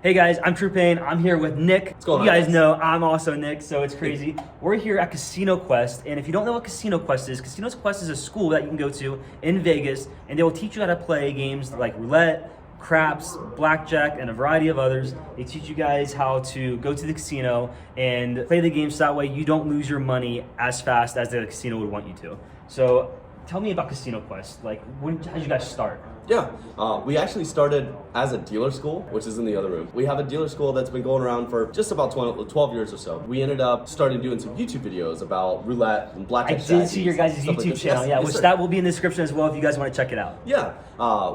Hey guys, I'm Truepain. I'm here with Nick. What's going on, you guys guys? know I'm also Nick, so it's crazy. We're here at Casino Quest, and if you don't know what Casino Quest is a school that you can go to in Vegas, and they will teach you how to play games like roulette, craps, blackjack, and a variety of others. They teach you guys how to go to the casino and play the games so that way you don't lose your money as fast as the casino would want you to. So tell me about Casino Quest. Like, how did you guys start? Yeah, we actually started as a dealer school, which is in the other room. We have a dealer school that's been going around for just about 12 years or so. We ended up starting doing some YouTube videos about roulette and blackjack. I did see your guys' YouTube channel, yes, which sir. that will be in the description as well if you guys want to check it out. Yeah,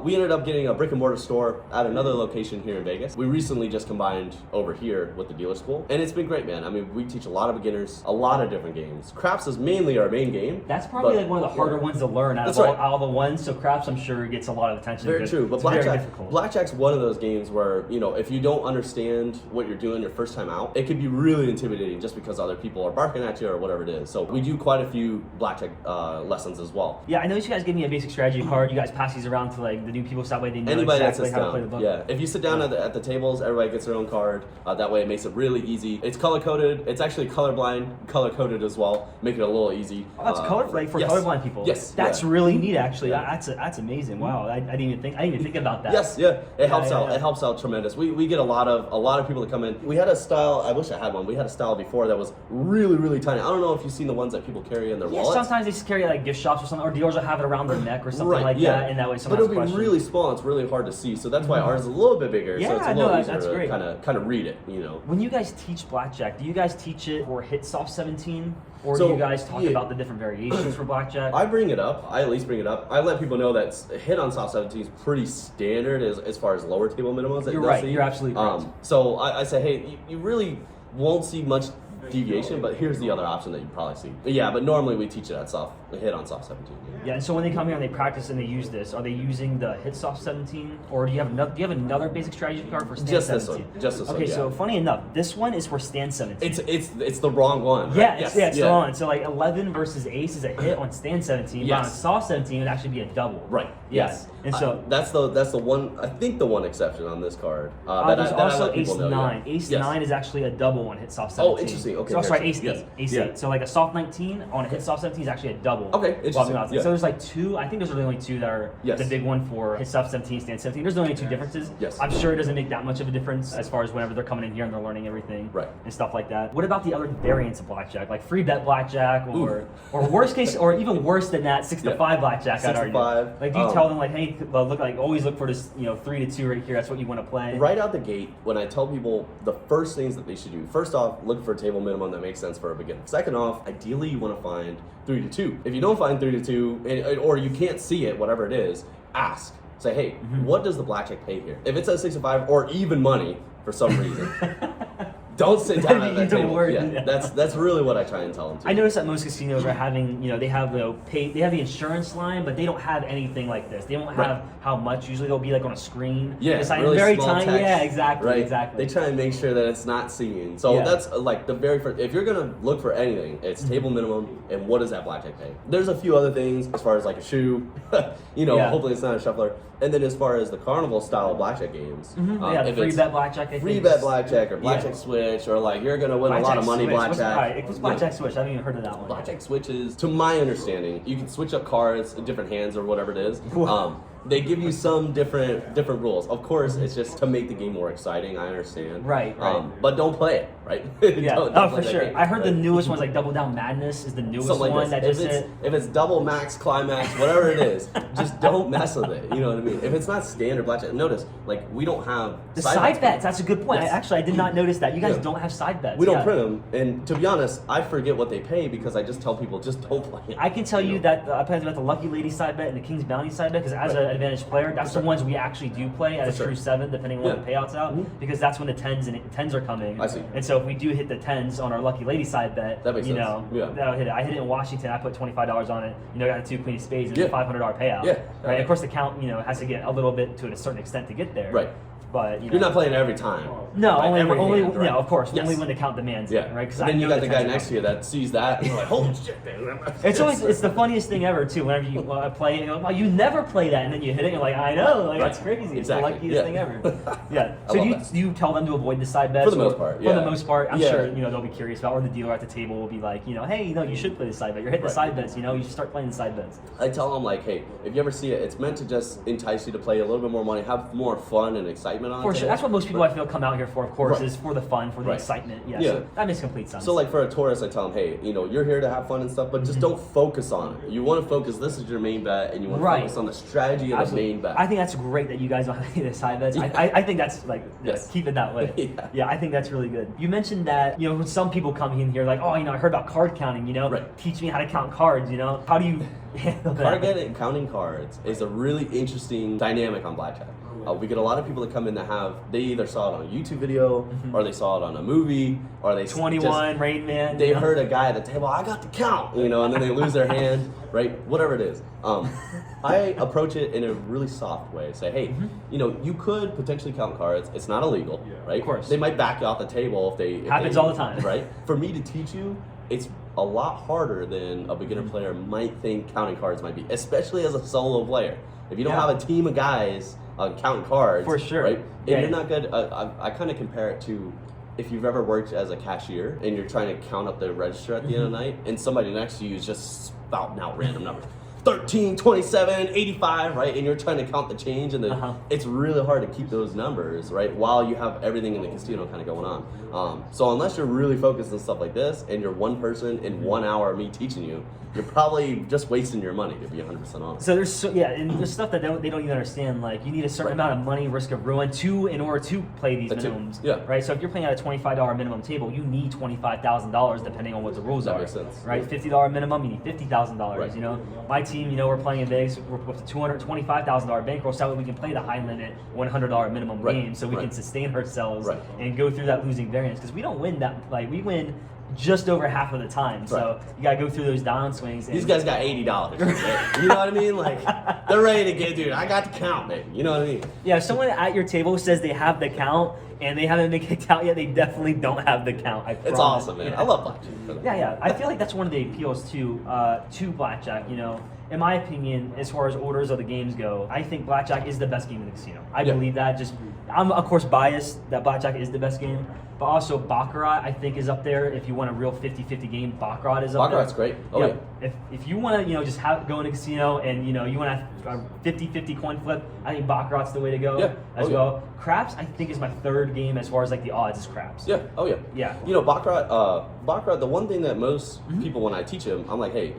we ended up getting a brick and mortar store at another location here in Vegas. We recently just combined over here with the dealer school, and it's been great, man. I mean, we teach a lot of beginners, a lot of different games. Craps is mainly our main game. That's probably like one of the harder ones to learn out of all the ones. So craps, I'm sure, gets a lot of attention. Very true, but blackjack's one of those games where, you know, if you don't understand what you're doing your first time out, it could be really intimidating just because other people are barking at you or whatever it is. So we do quite a few blackjack lessons as well. Yeah, I know you guys give me a basic strategy card. You guys pass these around to like the new people so that way they know Anybody exactly that sits how to play the down. book. Yeah, if you sit down at the tables, everybody gets their own card. That way it makes it really easy. It's color coded. It's actually colorblind, color coded as well. Make it a little easy. Oh, that's colorblind people. Yes, that's really neat. Actually, that's amazing. Wow, I didn't even think about that. Yes, yeah, it helps out. It helps out tremendous. We get a lot of people that come in. We had a style. I wish I had one. We had a style before that was really tiny. I don't know if you've seen the ones that people carry in their wallets. Sometimes they just carry like gift shops or something, or dealers will have it around their neck or something like that, and that way someone. But it'll be really small. And it's really hard to see. So that's why ours is a little bit bigger. Yeah, so it's a little easier that's to great. kind of read it. You know. When you guys teach blackjack, do you guys teach it for hit soft 17, or do you guys talk about the different variations for blackjack? I bring it up. I at least bring it up. I let people know that hit on soft 17 is pretty standard as far as lower table minimums. You're right. You're absolutely right. So I say, hey, you really won't see much deviation, but here's the other option that you probably see. But normally we teach it at hit on soft 17. Yeah, and so when they come here and they practice and they use this, are they using the hit soft 17, or do you have another basic strategy card for stand just 17? Just this one. Okay, so funny enough, this one is for stand 17. It's the wrong one. Right? Yeah, it's the wrong one. So like 11 versus ace is a hit on stand 17, but on soft 17 it would actually be a double. Right. Yes. And so that's the one. I think the one exception on this card. There's also ace 9. Ace 9 is actually a double on hit soft 17. Oh, interesting. Okay. Sorry, ace 8. Ace 8. So like a soft 19 on a hit soft 17 is actually a double. Okay, interesting. So there's like two. I think there's really only two that are the big one for hit soft 17, stand 17. There's only two differences. Yes. I'm sure it doesn't make that much of a difference as far as whenever they're coming in here and they're learning everything. Right. And stuff like that. What about the other variants of blackjack, like free bet blackjack, or worst case, or even worse than that, 6 to 5 blackjack? 6 to 5. Like, do you tell them like, hey, always look for this, 3 to 2 right here. That's what you want to play. Right out the gate, when I tell people the first things that they should do, first off, look for a table minimum that makes sense for a beginner. Second off, ideally you want to find 3 to 2. If you don't find 3 to 2, or you can't see it, whatever it is, ask. Say, hey, what does the blackjack pay here? If it says 6 to 5 or even money for some reason, don't sit down at that table. Yeah, that's really what I try and tell them to. I noticed that most casinos are having, they have they have the insurance line, but they don't have anything like this. They don't have how much. Usually they'll be like on a screen. Yeah, really very small tiny. text, Yeah, exactly. Right? Exactly. They try and make sure that it's not seen. So that's like the very first. If you're gonna look for anything, it's table minimum and what does that blackjack pay. There's a few other things as far as like a shoe. Hopefully it's not a shuffler. And then as far as the carnival style blackjack games, if free bet blackjack, free bet blackjack or blackjack switch, or like you're gonna win a lot of money blackjack. What's blackjack switch? I haven't even heard of that one. Blackjack switches, to my understanding, you can switch up cards in different hands or whatever it is. They give you some different rules. Of course, it's just to make the game more exciting. I understand. Right. But don't play it, right? Yeah. don't for sure. Game, I heard the newest one's like Double Down Madness is the newest one that just hit. If it's double max, climax, whatever it is, just don't mess with it. You know what I mean? If it's not standard blackjack, notice like we don't have the side bets. That's a good point. Yes. I did not notice that. You guys don't have side bets. We don't print them, and to be honest, I forget what they pay because I just tell people just don't play it. I can tell you that I played about the Lucky Lady side bet and the King's Bounty side bet because as an advantage player, that's the ones we actually do play at a true 7, depending on what the payouts out, because that's when the tens are coming. I see. And so if we do hit the 10s on our Lucky Lady side bet, that makes sense. That'll hit it. I hit it in Washington. I put $25 on it. Got a 2 queen of spades and a $500 payout. Yeah. Right. Of course, the count has to get a little bit to a certain extent to get there. Right. But you're not playing every time. No, Right? only Hand, right? no, of course, Yes. only when the count demands Yeah. it, right? And then you got the guy next to you that sees that, and you're like, holy shit, man. It's the funniest thing ever too. Whenever you play, and you're like, well, you never play that, and then you hit it, and you're like, I know, like that's crazy. It's the luckiest thing ever. Yeah. So do you tell them to avoid the side bets? For the most part, yeah. For the most part, I'm sure they'll be curious about, or the dealer at the table will be like, hey, you should play the side bet. You're hitting the side bets, you should start playing the side bets. I tell them like, hey, if you ever see it, it's meant to just entice you to play a little bit more money, have more fun and excitement on it. For sure. That's what most people I feel come out here for, of course, is for the fun, for the Right. excitement. Yeah. Yeah. So that makes complete sense. So like for a tourist, I tell them, hey, you're here to have fun and stuff, but just don't focus on it. You want to focus, this is your main bet, and you want to focus on the strategy of the main bet. I think that's great that you guys don't have the side bets. I think that's like, keep it that way. Yeah, I think that's really good. You mentioned that, when some people come in here like, oh, I heard about card counting, teach me how to count cards, how do you handle that? Counting cards is a really interesting dynamic on Blackjack. We get a lot of people that come in that they either saw it on a YouTube video, or they saw it on a movie, or they 21, Rain Man. They heard a guy at the table, I got the count, and then they lose their hand, right? Whatever it is. I approach it in a really soft way. Say, hey, you could potentially count cards. It's not illegal, right? Of course. They might back you off the table if happens all the time, right? For me to teach you, it's a lot harder than a beginner player might think counting cards might be, especially as a solo player. If you don't have a team of guys counting cards, for sure, right? If you're not good, I kind of compare it to if you've ever worked as a cashier and you're trying to count up the register at the end of the night, and somebody next to you is just spouting out random numbers. 13, 27, 85, right? And you're trying to count the change, and it's really hard to keep those numbers, right? While you have everything in the casino kind of going on. So unless you're really focused on stuff like this, and you're one person in 1 hour of me teaching you, you're probably just wasting your money, to be 100% honest. So and there's stuff that they don't even understand. Like, you need a certain amount of money, risk of ruin, in order to play these minimums. Yeah. Right. So if you're playing at a $25 minimum table, you need $25,000 depending on what the rules are. That makes sense. Right. $50 minimum, you need $50,000. Right. My team, we're playing in Vegas with a $225,000 bankroll, so that way we can play the high limit $100 minimum game, so we can sustain ourselves and go through that losing variance, because we don't win that. Like, we win just over half of the time. So you gotta go through those downswings. These guys got $80. Right? You know what I mean? Like, they're ready to get, dude, I got the count, baby. You know what I mean? Yeah, if someone at your table says they have the count and they haven't been kicked out yet, they definitely don't have the count. I promise. It's awesome, man. I love Blackjack. Yeah. I feel like that's one of the appeals to Blackjack, In my opinion, as far as orders of the games go, I think Blackjack is the best game in the casino. I believe that. I'm of course biased that Blackjack is the best game, but also Baccarat I think is up there. If you want a real 50-50 game, Baccarat is up there. Baccarat's great. Oh yeah. If you want to, just go in a casino and you want to have a 50-50 coin flip, I think Baccarat's the way to go as well. Craps I think is my third game as far as like the odds is craps. Yeah. Oh yeah. Yeah. Baccarat. The one thing that most people, when I teach them, I'm like, hey,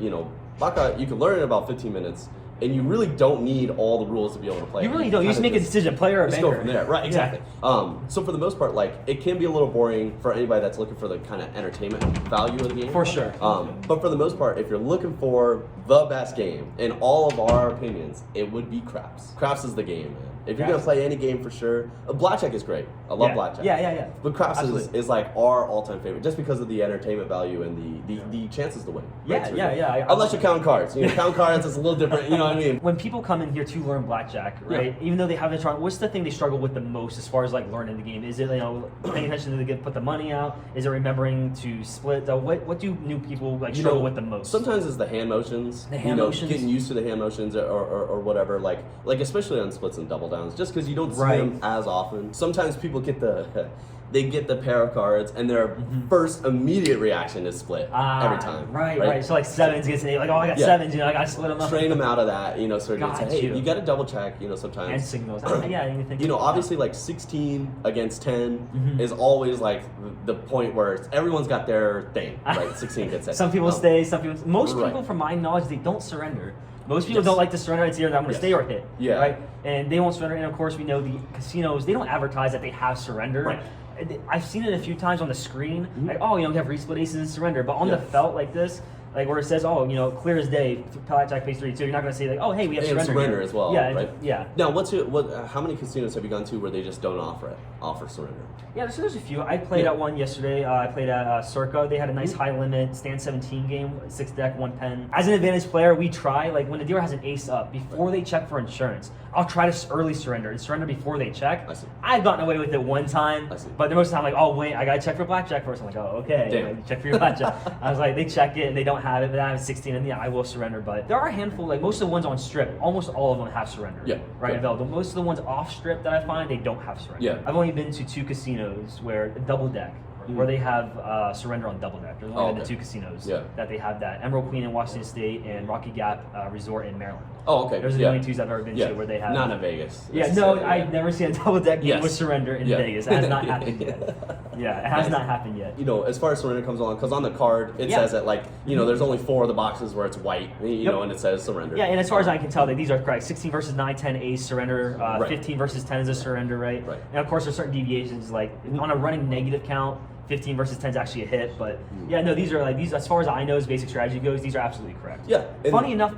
Baccarat, you can learn in about 15 minutes. And you really don't need all the rules to be able to play. You really don't. You just make a decision, player or banker. Just go from there. Right, exactly. Yeah. So for the most part, like, it can be a little boring for anybody that's looking for the kind of entertainment value of the game. For sure. But for the most part, if you're looking for the best game, in all of our opinions, it would be Craps. Craps is the game, man. If you're going to play any game for sure, Blackjack is great. I love Blackjack. Yeah. But Craps is like our all-time favorite, just because of the entertainment value and the chances to win. Yeah. Unless you're counting cards. Count cards is a little different, you know what I mean? When people come in here to learn Blackjack, right, even though they haven't tried, what's the thing they struggle with the most as far as like learning the game? Is it, paying attention to put the money out? Is it remembering to split? What do new people struggle with the most? Sometimes it's the hand motions. Getting used to the hand motions or whatever, like especially on splits and double downs, just because you don't see them as often. Sometimes people get the pair of cards and their first immediate reaction is split every time. Right. So like sevens gets like, oh, I got sevens, I gotta split them up. Train them out of that, so hey, you gotta double check, sometimes. And signals. Obviously like 16 against 10 is always like the point where everyone's got their thing, right? 16 gets 10. Some people stay, most people, from my knowledge, they don't surrender. Most people don't like to surrender. It's either I'm going to stay or hit, right? And they won't surrender. And of course, we know the casinos, they don't advertise that they have surrender. Right. I've seen it a few times on the screen, like, oh, we have resplit aces and surrender. But on the felt like this, like where it says, oh, clear as day, Blackjack pays 32, you're not going to say like, oh, hey, we have surrender as well, right? Now, how many casinos have you gone to where they just don't offer surrender? Yeah, so there's a few. I played at one yesterday. I played at Circa. They had a nice high limit stand 17 game, 6 deck, 1 pen. As an advantage player, we try, like when the dealer has an ace up, before they check for insurance, I'll try to early surrender and surrender before they check. I see. I've gotten away with it one time, I see. but the most of the time, like, oh, wait, I got to check for blackjack first. I'm like, oh, okay. Damn. Like, check for your blackjack. I was like, they check it and they don't have it, but I have 16, and yeah, I will surrender. But there are a handful, like most of the ones on strip, almost all of them have surrender. Yeah. Right, Yeah. available. Most of the ones off strip that I find, they don't have surrender. Yeah. I've only been to 2 casinos where double deck, where they have surrender on double deck. There's only been the 2 casinos that they have that. Emerald Queen in Washington State and Rocky Gap Resort in Maryland. Oh, okay. Those are the only 2s I've ever been to where they have. Not in Vegas. Yeah, no, I've never seen a double deck game with surrender in Vegas. It has not happened yet. Yeah, it has not happened yet. You know, as far as surrender comes along, because on the card it says that, like, you know, there's only 4 of the boxes where it's white, you know, and it says surrender. Yeah, and as far as I can tell, these are correct. 16 versus 9, 10 ace surrender. 15 versus 10 is a surrender, right? And of course, there's certain deviations, like on a running negative count. 15 versus 10 is actually a hit, but yeah, no, these are like as far as I know, as basic strategy goes, these are absolutely correct. Yeah. Funny enough,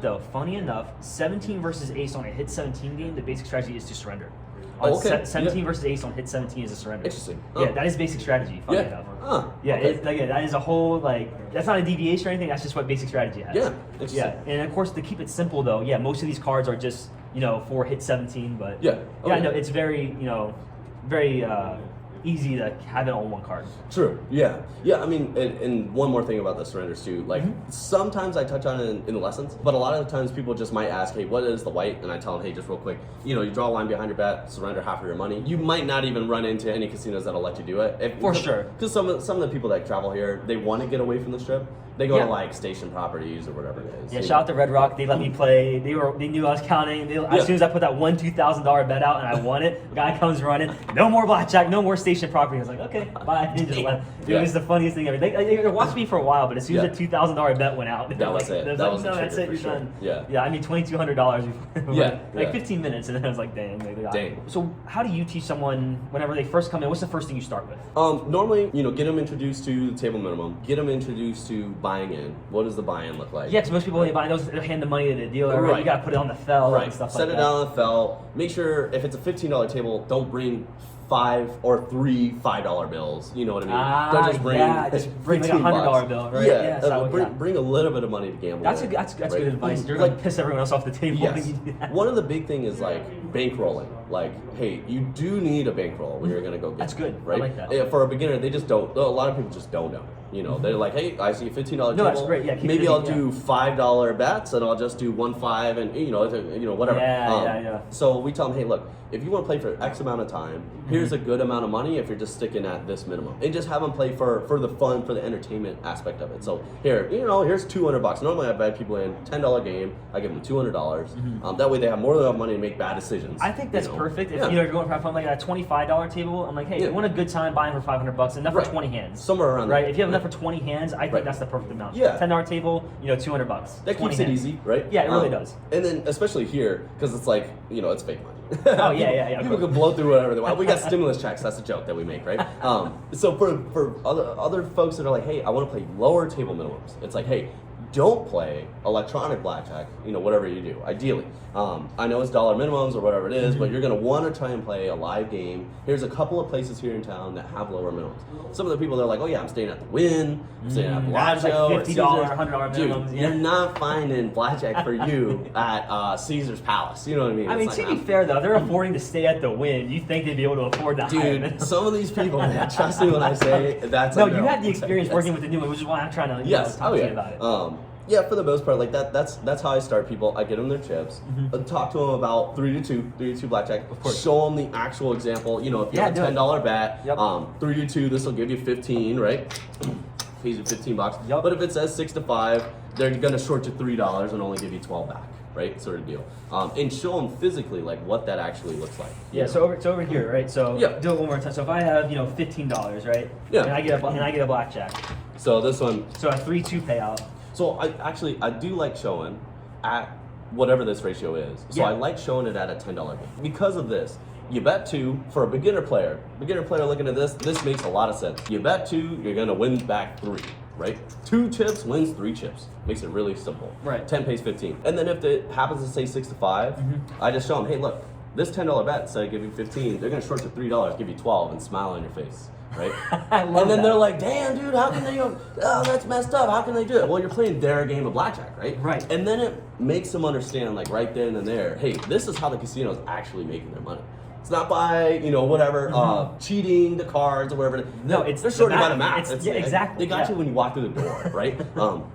17 versus ace on a hit 17 game, the basic strategy is to surrender. On 17 versus ace on hit 17 is a surrender. Interesting. Yeah, that is basic strategy. Funny enough. That is a whole, like, that's not a deviation or anything. That's just what basic strategy has. Yeah. Interesting. Yeah, and of course to keep it simple though, most of these cards are just for hit 17, but no, it's very very easy to have it on one card. True. Yeah. Yeah. I mean, and one more thing about the surrenders too. Like sometimes I touch on it in the lessons, but a lot of the times people just might ask, "Hey, what is the white?" And I tell them, "Hey, just real quick, you draw a line behind your bet, surrender half of your money." You might not even run into any casinos that'll let you do it. For sure. Because some of the people that travel here, they want to get away from the strip. They go to like station properties or whatever it is. Yeah, shout out to Red Rock. They let me play. They knew I was counting. As soon as I put that $2,000 bet out and I won it, the guy comes running. No more blackjack. No more station property. I was like, okay, bye. And just left. It was the funniest thing ever. They watched me for a while, but as soon as the $2,000 bet went out, that was it. That was no, that's it. You're done. Yeah. I mean, $2,200. Like 15 minutes, and then I was like, dang. Dang. So how do you teach someone whenever they first come in? What's the first thing you start with? Normally, get them introduced to the table minimum. Get them introduced to buying in. What does the buy-in look like? Yeah, because most people when they buy those, they hand the money to the dealer. Right. You got to put it on the fell and stuff like that. Set it down on the fell. Make sure if it's a $15 table, don't bring 5 or 3 $5 bills. You know what I mean? Don't just bring like a $100 bill, right? Yeah, bring a little bit of money to gamble. That's good advice. You're like piss everyone else off the table. Yes. One of the big thing is like bankrolling. Like, hey, you do need a bankroll when you're gonna go get. That's good. Right? I like that. Yeah, for a beginner, they just don't. A lot of people just don't know. They're like, hey, I see a $15 table. No, that's great. Yeah, maybe I'll do $5 bets, and I'll just do 1-5, and whatever. Yeah. So we tell them, hey, look, if you want to play for X amount of time, here's a good amount of money if you're just sticking at this minimum, and just have them play for the fun, for the entertainment aspect of it. So here's $200. Normally I bet people in $10 game, I give them $200. That way they have more than enough money to make bad decisions. I think that's perfect. If you're going for fun, like a $25 table, I'm like, hey, you want a good time buying for $500, enough for 20 hands. Somewhere around there. Right. If you have enough for 20 hands, I think that's the perfect amount. Yeah. $10 table, $200. That keeps it easy, right? Yeah, it really does. And then especially here, because it's like, it's fake money. Oh yeah. People can blow through whatever they want. We got stimulus checks. That's a joke that we make, right? So for other folks that are like, hey, I want to play lower table minimums. It's like, hey, don't play electronic blackjack, whatever you do, ideally. I know it's dollar minimums or whatever it is, but you're going to want to try and play a live game. Here's a couple of places here in town that have lower minimums. Some of the people, they're like, oh yeah, I'm staying at the Wynn, I'm staying at Bellagio, like $50, $100 minimums. Dude, you're not finding blackjack for you at Caesar's Palace. You know what I mean? I mean, to be fair though, they're affording to stay at the Wynn. You think they'd be able to afford that? Dude, some of these people, man, trust me when I say that's no. You had the experience working with the new one, which is why I'm trying to talk to you about it. Yeah, for the most part, like that's how I start people. I get them their chips, talk to them about 3-2 blackjack. Of course. Show them the actual example. If you have a $10 bet, 3-2, this will give you 15, right? Pays you $15. Yep. But if it says 6-5, they're gonna short you $3 and only give you 12 back, right? Sort of deal. And show them physically like what that actually looks like. Yeah. So over here, right? So do it one more time. So if I have $15, right? Yeah. And I get a blackjack. So this one. So a 3-2 payout. So I do like showing at whatever this ratio is. So I like showing it at a $10 game. Because of this, you bet 2 for a beginner player. Beginner player looking at this makes a lot of sense. You bet 2, you're gonna win back 3, right? 2 chips wins 3 chips. Makes it really simple. Right. 10 pays 15. And then if it happens to say 6-5, I just show them, hey, look, this $10 bet instead of giving 15, they're gonna short to $3, give you 12, and smile on your face. right? I love and then that. they're like, damn, dude, how can they, oh, that's messed up. How can they do it? Well, you're playing their game of blackjack, right? Right. And then it makes them understand, like, right then and there, hey, this is how the casino is actually making their money. It's not by, whatever, cheating the cards or whatever. No, it's they're the sorting by math. the math. Yeah, exactly. They got you when you walk through the door, right?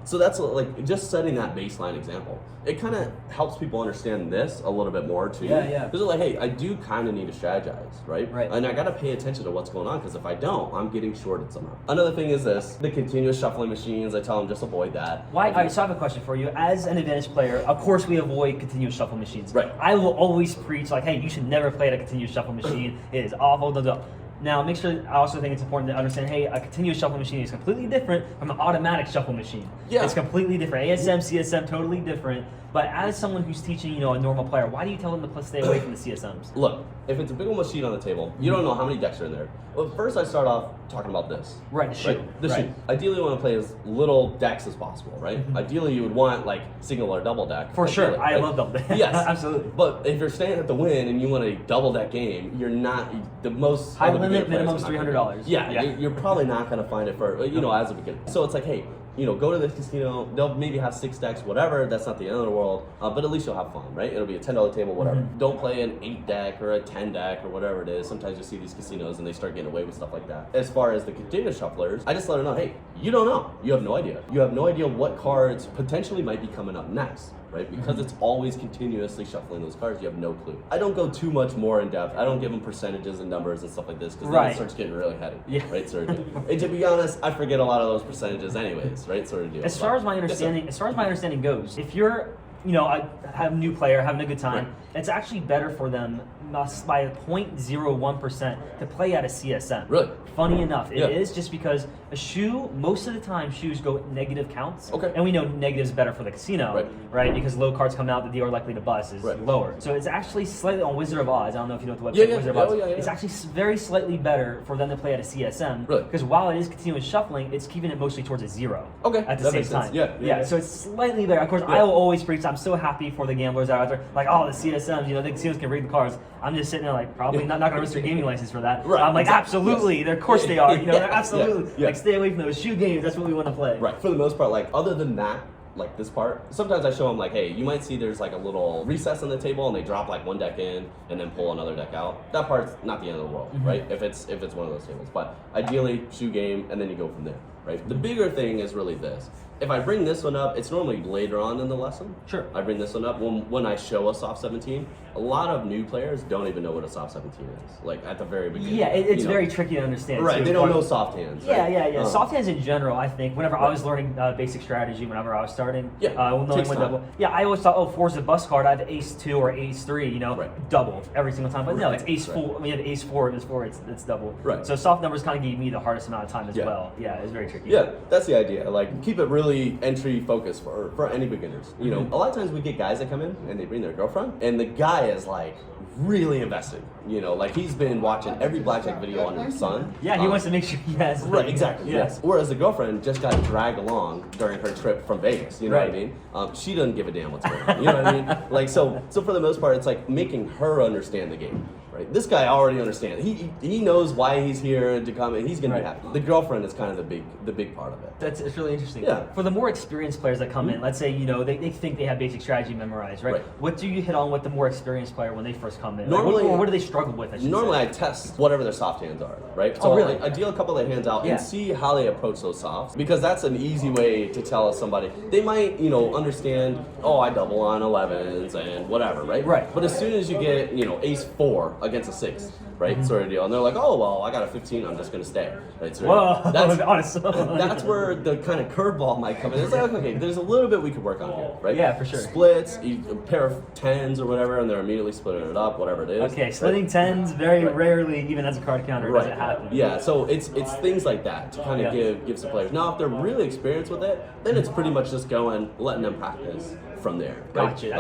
So that's like just setting that baseline example. It kind of helps people understand this a little bit more too. Yeah. Because they're like, hey, I do kind of need to strategize, right? Right. And I got to pay attention to what's going on because if I don't, I'm getting shorted somehow. Another thing is this: the continuous shuffling machines. I tell them just avoid that. Why? All right, so I have a question for you. As an advantage player, of course we avoid continuous shuffle machines. Right. I will always preach like, hey, you should never play at a continuous shuffle machine. It is awful. Blah, blah. Now, make sure. I also think it's important to understand. Hey, a continuous shuffle machine is completely different from an automatic shuffle machine. Yeah. It's completely different. ASM, CSM, totally different. But as someone who's teaching, a normal player, why do you tell them to stay away from the CSMs? Look, if it's a big old machine on the table, you don't know how many decks are in there. Well, first I start off talking about this. Right, the shoe. The Right. shoe. Ideally, you want to play as little decks as possible, right? Ideally, you would want like single or double deck. For sure, ideally, I right? love double deck. Yes, Absolutely. But if you're staying at the win and you want a double deck game, you're not the most High of the limit, beginner players minimum's are not gonna- $300. Yeah, Yeah. You're probably not going to find it for as a beginner. So it's like, hey, go to this casino. They'll maybe have 6 decks, whatever. That's not the end of the world. But at least you'll have fun, right? It'll be a $10 table, whatever. Don't play an 8 deck or a 10 deck or whatever it is. Sometimes you see these casinos and they start getting away with stuff like that. As far as the continuous shufflers, I just let them know, hey, you don't know. You have no idea. You have no idea what cards potentially might be coming up next. Right? Because it's always continuously shuffling those cards, you have no clue. I don't go too much more in depth. I don't give them percentages and numbers and stuff like this because then it starts getting really heady. Yeah. Right? And to be honest, I forget a lot of those percentages anyways, right? Sort of deal. As far as my understanding goes, if you're I have a new player having a good time, Right. it's actually better for them by 0.01% to play at a CSM. Really? Funny enough, Yeah. it is just because a shoe, most of the time, shoes go negative counts. Okay. And we know negative is better for the casino, Right. Because low cards come out, the dealer likely to bust is Right. lower. So it's actually slightly on Wizard of Oz. I don't know if you know what the Yeah, website yeah. Wizard of Oh, Oz. yeah, yeah. It's actually very slightly better for them to play at a CSM. Really? Because while it is continuous shuffling, it's keeping it mostly towards a 0. Okay, At the that same makes sense. time. Yeah. So it's slightly better. Of course, Yeah. I will always preach. I'm so happy for the gamblers out there. Like, oh, the CSMs, the casinos can read the cards. I'm just sitting there like, probably not going to risk your gaming license for that. Right, I'm like, exactly. absolutely. Yes. Of course they are. Yeah, They're absolutely. yeah. Like, stay away from those shoe games. That's what we want to play. Right. For the most part, like other than that, like this part, sometimes I show them like, hey, you might see there's like a little recess on the table and they drop like one deck in and then pull another deck out. That part's not the end of the world, right? If it's one of those tables. But ideally, shoe game and then you go from there, right? The bigger thing is really this. If I bring this one up, it's normally later on in the lesson. Sure. I bring this one up when I show a soft 17. A lot of new players don't even know what a soft 17 is. Like at the very beginning. Yeah, it's very tricky to understand. Right. too. They don't know soft hands. Yeah, right? yeah. Soft hands in general, I think, whenever I was learning basic strategy, whenever I was starting, Yeah, knowing takes when time. double. Yeah, I always thought, oh, 4's a bust card. I have ace 2 or ace 3, Right. double every single time. But no, Right, it's ace right. 4. When you have ace 4 and it's 4, it's double. Right. So soft numbers kind of gave me the hardest amount of time as Yeah. well. Yeah, it's very tricky. Yeah, that's the idea. Like, keep it really entry focused for any beginners. A lot of times we get guys that come in and they bring their girlfriend, and the guy is like really invested. Like he's been watching every blackjack video under the sun. Yeah, he wants to make sure he has. Right, exactly. Yeah. Yes. Whereas the girlfriend just got dragged along during her trip from Vegas. You know what I Right. mean? She doesn't give a damn what's going on. You know what I mean? Like so for the most part, it's like making her understand the game. Right. This guy already understands. He knows why he's here to come, and he's gonna be Right. happy. The girlfriend is kind of the big part of it. It's really interesting. Yeah. For the more experienced players that come in, let's say, they think they have basic strategy memorized, right? Right. What do you hit on with the more experienced player when they first come in? Normally- or what do they struggle with, I should Normally, say? I test whatever their soft hands are, right? Oh, really? I deal a couple of their hands out Yeah. and see how they approach those softs, because that's an easy way to tell somebody. They might, understand, oh, I double on 11s and whatever, right? Right. But as soon as you get, ace 4 against a 6, right, sort of deal, and they're like, oh, well, I got a 15, I'm just going to stay, right? Sort of Whoa, deal. awesome. That's where the kind of curveball might come in. It's like, okay, there's a little bit we could work on here, right? Yeah, for sure. Splits, a pair of 10s or whatever, and they're immediately splitting it up, whatever it is. Okay, right? splitting 10s very Right. rarely, even as a card counter, does it happen. Yeah, so it's things like that to kind of Yeah. give some players. Now, if they're really experienced with it, then it's pretty much just letting them practice from there. Right? Gotcha.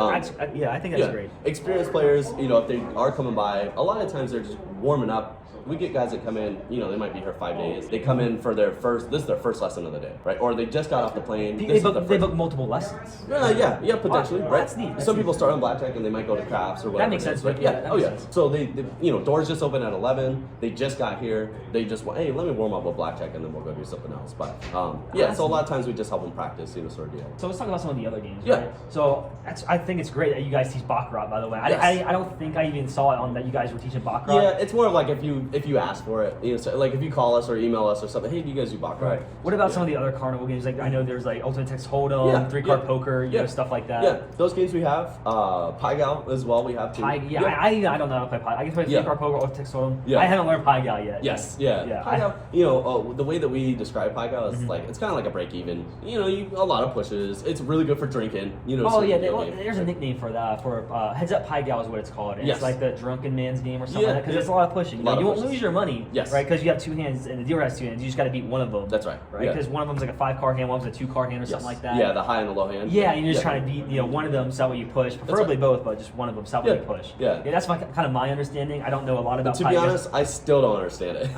I think that's great. Experienced players, if they are coming by, a lot of times they're just warming up we get guys that come in, they might be here 5 days. They come in for this is their first lesson of the day, right? Or they just got off the plane. They book multiple lessons. Yeah, potentially, right? That's neat. Some people start on Blackjack and they might go to craps or whatever. That makes sense. But That makes sense. So they doors just open at 11. They just got here. They just want, hey, let me warm up with Blackjack and then we'll go do something else. But so a lot of times we just help them practice, sort of deal. So let's talk about some of the other games. Yeah. Right? So I think it's great that you guys teach Baccarat, by the way. I don't think I even saw it on that you guys were teaching Baccarat. Yeah, it's more of like if you ask for it, so like if you call us or email us or something, hey, do you guys do Baccarat? Right. What about some of the other carnival games? Like I know there's like Ultimate Texas Hold'em, 3-card poker, stuff like that. Yeah, those games we have. Pai Gow as well. We have too. I don't know how to play Pai. I can play 3-card poker or Texas Hold'em. Yeah. I haven't learned Pai Gow yet. Yes. Yeah. Pai Gow. The way that we describe Pai Gow is like it's kind of like a break even. A lot of pushes. It's really good for drinking. There's a nickname for that. For Heads Up Pai Gow is what it's called. And it's like the drunken man's game or something like that because it's a lot of pushing. You won't lose your money, right? Because you have 2 hands and the dealer has 2 hands. You just got to beat one of them. That's right. Right? Because one of them's like a 5-card hand, one's a 2-card hand or something like that. Yeah, the high and the low hand. Yeah, and you're just trying to beat one of them so that way you push. Preferably both, but just one of them so that way you push. Yeah, that's kind of my understanding. I don't know a lot about. To be honest, I still don't understand it.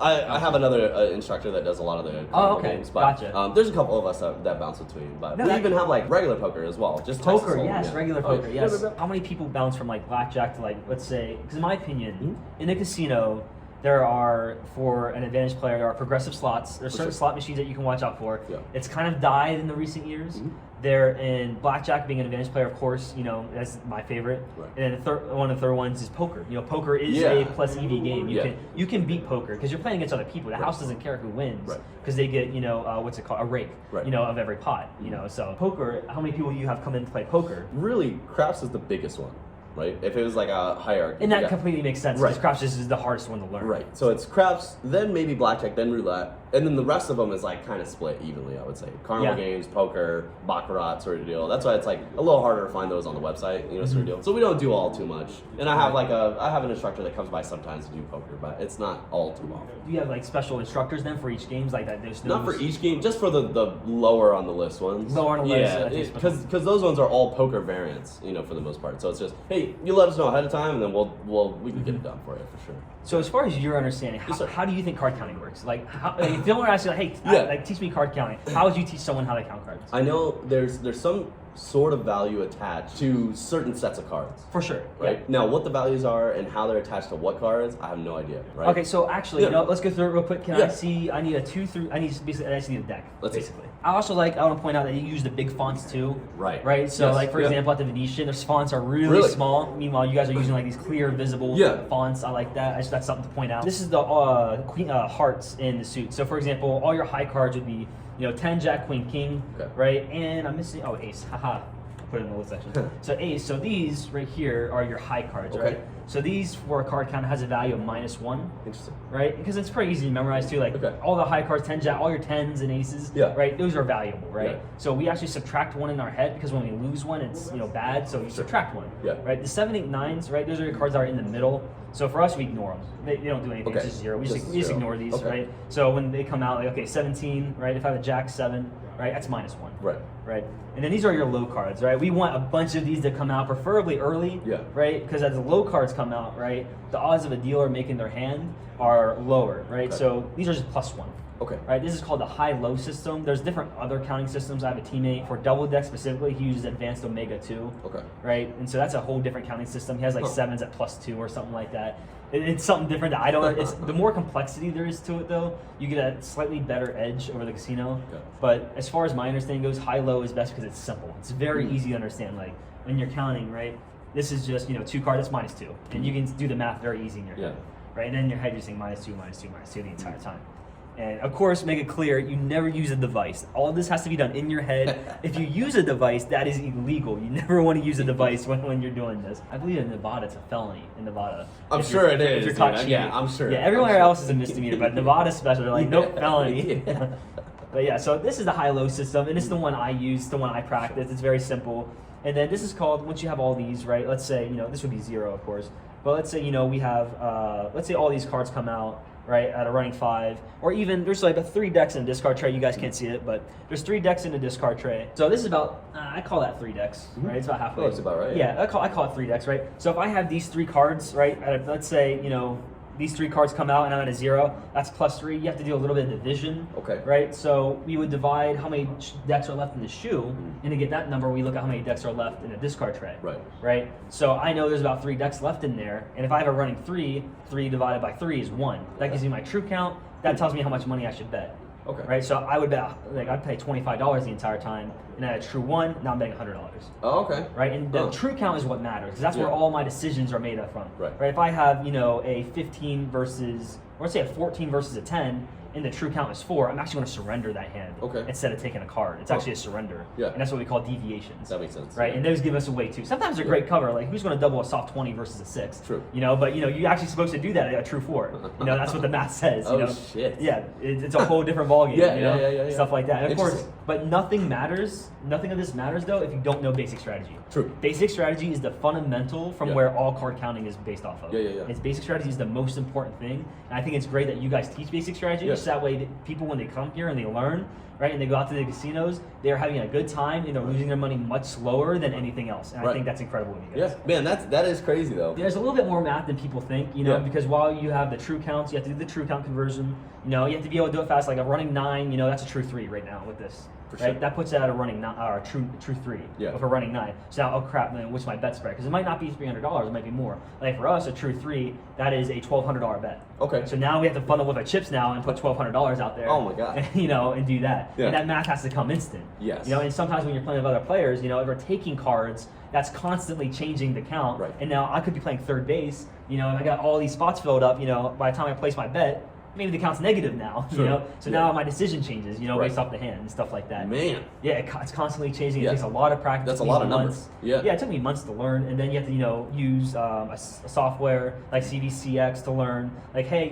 I have another instructor that does a lot of the games. But, gotcha. There's a couple of us that bounce between, but we even have like regular poker as well. Just poker, regular poker, yes. How many people bounce from like blackjack to like, let's say, because in my opinion, in a casino, there are, for an advantage player, there are progressive slots. There's certain slot machines that you can watch out for. Yeah. It's kind of died in the recent years. There in blackjack, being an advantage player, of course, that's my favorite. Right. And then one of the third ones is poker. Poker is a plus EV game. You can beat poker because you're playing against other people. The house doesn't care who wins because they get what's it called, a rake of every pot. So poker. How many people do you have come in to play poker? Really, craps is the biggest one. Right? If it was like a hierarchy. And that completely makes sense because craps is the hardest one to learn. Right. So it's craps, then maybe blackjack, then roulette, and then the rest of them is like kind of split evenly, I would say. Carnival games, poker, baccarat sort of deal. That's why it's like a little harder to find those on the website, sort of deal. So we don't do all too much. And I have an instructor that comes by sometimes to do poker, but it's not all too often. Do you have like special instructors then for each game, like that? Not for each game, just for the lower on the list ones. Lower on the list. Yeah, because those ones are all poker variants, for the most part. So it's just, hey, you let us know ahead of time, and then we can get it done for you for sure. So as far as your understanding, how do you think card counting works? Like, if someone asks you, hey, teach me card counting, how would you teach someone how to count cards? I know there's some sort of value attached to certain sets of cards. For sure. Right? Yeah. Now, what the values are and how they're attached to what cards, I have no idea. Right? Okay, so actually, let's go through it real quick. I need a 2 through, I just need a deck, basically. I want to point out that you use the big fonts too. Right. Right? So, for example, at the Venetian, their fonts are really small. Meanwhile, you guys are using like these clear, visible fonts. I like that. That's something to point out. This is the Queen hearts in the suit. So, for example, all your high cards would be, 10, Jack, Queen, King, right? And I'm missing, ace, haha. Put it in the list section. So ace, so these right here are your high cards, right? So these for a card count has a value of -1. Interesting. Right? Because it's pretty easy to memorize too. Like all the high cards, 10 jack, all your 10s and aces, right? Those are valuable, right? Yeah. So we actually subtract 1 in our head because when we lose 1, it's bad. So you subtract 1. Yeah. Right? The 7, 8, 9s, right? Those are your cards that are in the middle. So for us, we ignore them. They don't do anything. It's just 0. We just ignore these, right? So when they come out, like 17, right? If I have a jack 7, right? That's -1. Right. Right. And then these are your low cards, right? We want a bunch of these to come out, preferably early, right? Because as the low cards come out, right, the odds of a dealer making their hand are lower, right? Okay. So these are just +1. Okay. Right. This is called the high-low system. There's different other counting systems. I have a teammate for double deck specifically. He uses advanced omega 2. Okay. Right. And so that's a whole different counting system. He has like 7s at +2 or something like that. It's something different that I don't. It's the more complexity there is to it, though, you get a slightly better edge over the casino. Okay. But as far as my understanding goes, high-low is best because it's simple. It's very easy to understand. Like when you're counting, right? This is just 2 cards. That's -2, and you can do the math very easy in your head. Right. And then in your head you're saying -2, -2, -2 the entire time. And of course, make it clear you never use a device. All of this has to be done in your head. If you use a device, that is illegal. You never want to use a device when you're doing this. I believe in Nevada, it's a felony in Nevada. I'm sure it is. If you're caught cheating. Yeah, I'm sure. Yeah, everywhere else is a misdemeanor, but Nevada special, they're like, nope, felony. But yeah, so this is the high-low system, and it's the one I use, the one I practice. It's very simple. And then this is called, once you have all these, right, let's say, this would be 0, of course. But let's say, we have, let's say all these cards come out, right, at a running 5, or even there's like 3 decks in a discard tray. You guys can't see it, but there's 3 decks in a discard tray. So this is about, I call that 3 decks, right? It's about halfway. Oh, it's about right. Yeah, I call it 3 decks, right? So if I have these 3 cards, right, let's say, these 3 cards come out and I'm at a 0, that's +3. You have to do a little bit of division. Okay. Right? So we would divide how many decks are left in the shoe, and to get that number, we look at how many decks are left in the discard tray. Right. Right? So I know there's about 3 decks left in there, and if I have a running 3, 3 divided by 3 is 1. That gives me my true count. That tells me how much money I should bet. Okay. Right? So I would bet, like, I'd pay $25 the entire time, and I had a true 1, now I'm betting $100. Oh, okay. Right? And the true count is what matters, because that's where all my decisions are made up from. Right. If I have, a 15 versus, or let's say a 14 versus a 10, and the true count is 4, I'm actually going to surrender that hand instead of taking a card. It's actually a surrender. Yeah. And that's what we call deviations. That makes sense. Right? And those give us away too. Sometimes they're great cover. Like, who's going to double a soft 20 versus a 6? True. But you're actually supposed to do that at a true 4. That's what the math says. Shit. Yeah, it's a whole different ballgame. Yeah. Stuff like that. And of course, but nothing matters. Nothing of this matters though if you don't know basic strategy. True. Basic strategy is the fundamental from where all card counting is based off of. Yeah. It's basic strategy is the most important thing, and I think it's great that you guys teach basic strategy. So that way, people when they come here and they learn, right, and they go out to the casinos, they're having a good time and they're losing their money much slower than anything else. And I think that's incredible with you guys. Yeah, man, that is crazy though. There's a little bit more math than people think, because while you have the true counts, you have to do the true count conversion. You have to be able to do it fast. Like a running 9, that's a true 3 right now with this. Right? That puts it at a running 9, or a true 3. Yeah. With a running 9. So now, oh crap, man, what's my bet spread? Because it might not be $300, it might be more. Like for us, a true 3, that is a $1,200 bet. Okay. So now we have to bundle with the chips now and put $1,200 out there. Oh my god. And do that. Yeah. And that math has to come instant. Yes. And sometimes when you're playing with other players, if they're taking cards, that's constantly changing the count. Right. And now I could be playing third base, and I got all these spots filled up, by the time I place my bet, maybe the count's negative now, So now my decision changes, based off the hand and stuff like that. Man. Yeah, it's constantly changing. It takes a lot of practice. That's a lot of numbers. Yeah, it took me months to learn, and then you have to, use a software like CVCX to learn, like, hey,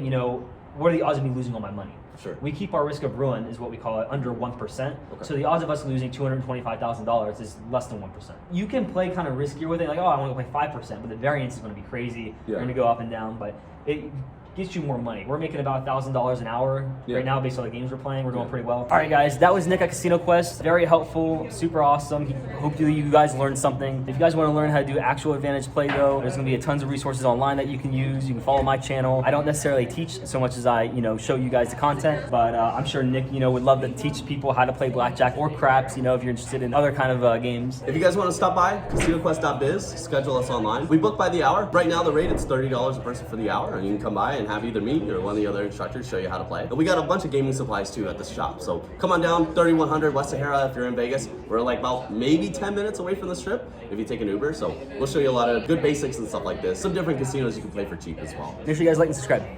what are the odds of me losing all my money? Sure. We keep our risk of ruin, is what we call it, under 1%. Okay. So the odds of us losing $225,000 is less than 1%. You can play kind of riskier with it, like, I want to play 5%, but the variance is going to be crazy. You're going to go up and down, but it gets you more money. We're making about $1,000 an hour right now based on the games we're playing. We're doing pretty well. All right, guys, that was Nick at Casino Quest. Very helpful, super awesome. Hope you guys learned something. If you guys want to learn how to do actual advantage play, though, there's going to be tons of resources online that you can use. You can follow my channel. I don't necessarily teach so much as I, show you guys the content, but I'm sure Nick, would love to teach people how to play blackjack or craps, if you're interested in other kind of games. If you guys want to stop by, CasinoQuest.biz, schedule us online. We book by the hour. Right now, the rate is $30 a person for the hour, and you can come by and have either me or one of the other instructors show you how to play. And we got a bunch of gaming supplies too at this shop. So come on down, 3100 West Sahara if you're in Vegas. We're like about maybe 10 minutes away from the strip if you take an Uber. So we'll show you a lot of good basics and stuff like this. Some different casinos you can play for cheap as well. Make sure you guys like and subscribe.